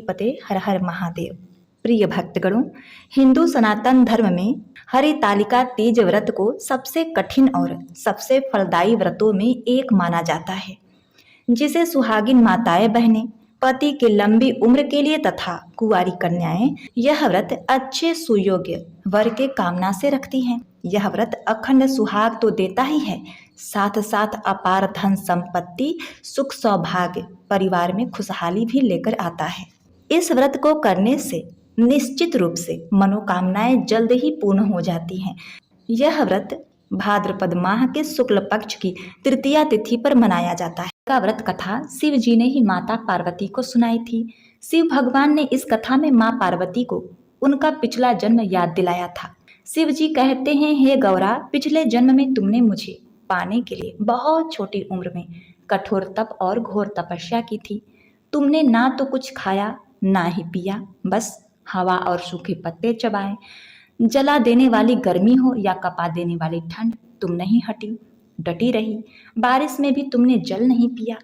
पते हर हर महादेव। प्रिय भक्तगणों, हिंदू सनातन धर्म में हरितालिका तीज व्रत को सबसे कठिन और सबसे फलदायी व्रतों में एक माना जाता है, जिसे सुहागिन माताएं बहनें पति की लंबी उम्र के लिए तथा कुंवारी कन्याएं यह व्रत अच्छे सुयोग्य वर के कामना से रखती हैं। यह व्रत अखंड सुहाग तो देता ही है, साथ साथ अपार धन संपत्ति, सुख सौभाग्य, परिवार में खुशहाली भी लेकर आता है। इस व्रत को करने से निश्चित रूप से मनोकामनाएं जल्द ही पूर्ण हो जाती हैं। यह व्रत भाद्रपद माह के शुक्ल पक्ष की तृतीया तिथि पर मनाया जाता है। का व्रत कथा शिव जी ने ही माता पार्वती को सुनाई थी। शिव भगवान ने इस कथा में मां पार्वती को उनका पिछला जन्म याद दिलाया था। शिव जी कहते हैं, हे गौरा, पिछले जन्म में तुमने मुझे पाने के लिए बहुत छोटी उम्र में कठोर तप और घोर तपस्या की थी। तुमने ना तो कुछ खाया ना ही पिया, बस हवा और सूखे पत्ते चबाए। जला देने वाली गर्मी हो या कपा देने वाली ठंड, तुम नहीं हटी, डटी रही। बारिश में भी तुमने जल नहीं पिया।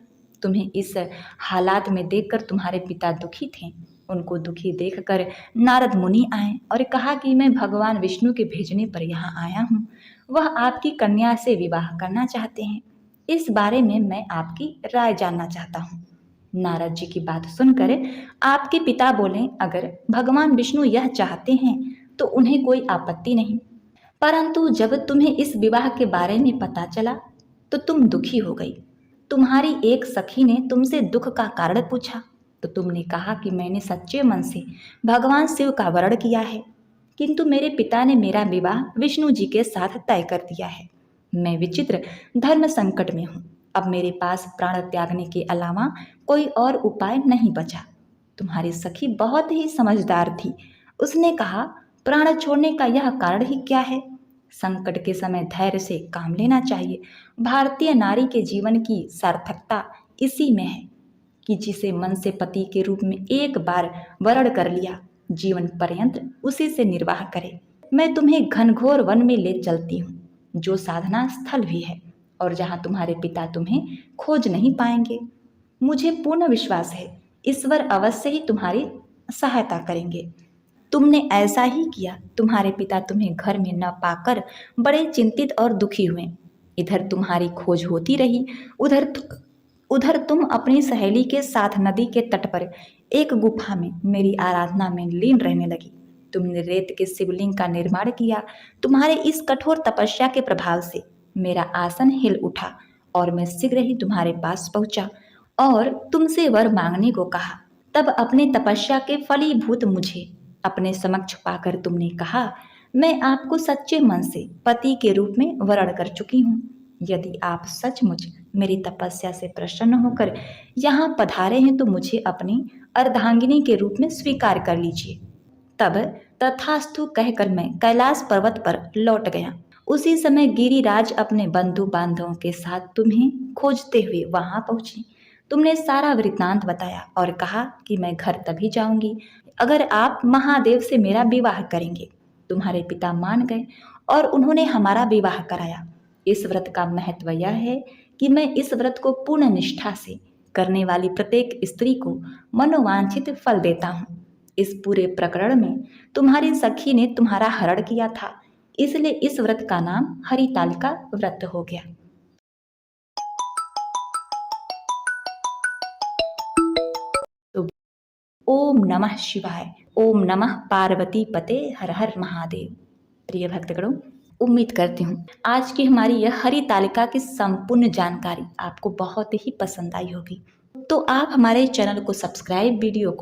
तुम्हें इस हालात में देखकर तुम्हारे पिता दुखी थे। उनको दुखी देखकर नारद मुनि आए और कहा कि मैं भगवान विष्णु के भेजने पर यहाँ आया हूँ। वह आपकी कन्या से विवाह करना चाहते हैं। इस बारे में मैं आपकी राय जानना चाहता हूँ। नारद जी की बात सुनकर आपके पिता बोले, अगर भगवान विष्णु यह चाहते हैं तो उन्हें कोई आपत्ति नहीं, परंतु जब तुम्हें इस विवाह के बारे में पता चला तो तुम दुखी हो गई। तुम्हारी एक सखी ने तुमसे दुख का कारण पूछा तो तुमने कहा कि मैंने सच्चे मन से भगवान शिव का वरण किया है, किंतु मेरे पिता ने मेरा विवाह विष्णु जी के साथ तय कर दिया है। मैं विचित्र धर्म संकट में हूँ। अब मेरे पास प्राण त्यागने के अलावा कोई और उपाय नहीं बचा। तुम्हारी सखी बहुत ही समझदार थी। उसने कहा, प्राण छोड़ने का यह कारण ही क्या है? संकट के समय धैर्य से काम लेना चाहिए। भारतीय नारी के जीवन की सार्थकता इसी में है कि जिसे मन से पति के रूप में एक बार वरण कर लिया, जीवन पर्यंत उसी से निर्वाह करे। मैं तुम्हें घनघोर वन में ले चलती हूँ, जो साधना स्थल भी है और जहाँ तुम्हारे पिता तुम्हें खोज नहीं पाएंगे। मुझे पूर्ण विश्वास है, ईश्वर अवश्य ही तुम्हारी सहायता करेंगे। तुमने ऐसा ही किया। तुम्हारे पिता तुम्हें घर में न पाकर बड़े चिंतित और दुखी हुए। इधर तुम्हारी खोज होती रही, उधर तुम अपनी सहेली के साथ नदी के तट पर एक गुफा में मेरी आराधना में लीन रहने लगी। तुमने रेत के शिवलिंग का निर्माण किया। तुम्हारे इस कठोर तपस्या के प्रभाव से मेरा आसन हिल उठा और मैं शीघ्र ही तुम्हारे पास पहुंचा और तुमसे वर मांगने को कहा। तब अपने तपस्या के फलीभूत मुझे अपने समक्ष पाकर तुमने कहा, मैं आपको सच्चे मन से पति के रूप में वरण कर चुकी हूँ। यदि आप सचमुच मेरी तपस्या से प्रसन्न होकर यहाँ पधारे हैं तो मुझे अपनी अर्धांगिनी के रूप में स्वीकार कर लीजिए। तब तथास्तु कहकर मैं कैलाश पर्वत पर लौट गया। उसी समय गिरिराज अपने बंधु बांधवों के साथ तुम्हें खोजते हुए वहां पहुंचे। तुमने सारा वृत्तांत बताया और कहा कि मैं घर तभी जाऊंगी अगर आप महादेव से मेरा विवाह करेंगे। तुम्हारे पिता मान गए और उन्होंने हमारा विवाह कराया। इस व्रत का महत्व यह है कि मैं इस व्रत को पूर्ण निष्ठा से करने वाली प्रत्येक स्त्री को मनोवांछित फल देता हूँ। इस पूरे प्रकरण में तुम्हारी सखी ने तुम्हारा हरण किया था, इसलिए इस व्रत का नाम हरितालिका व्रत हो गया। तो ओम नमः शिवाय, ओम नमः पार्वती पते हर हर महादेव। प्रिय भक्तगणों, उम्मीद करती हूँ आज की हमारी यह हरितालिका की संपूर्ण जानकारी आपको बहुत ही पसंद आई होगी। तो आप हमारे चैनल को सब्सक्राइब, वीडियो को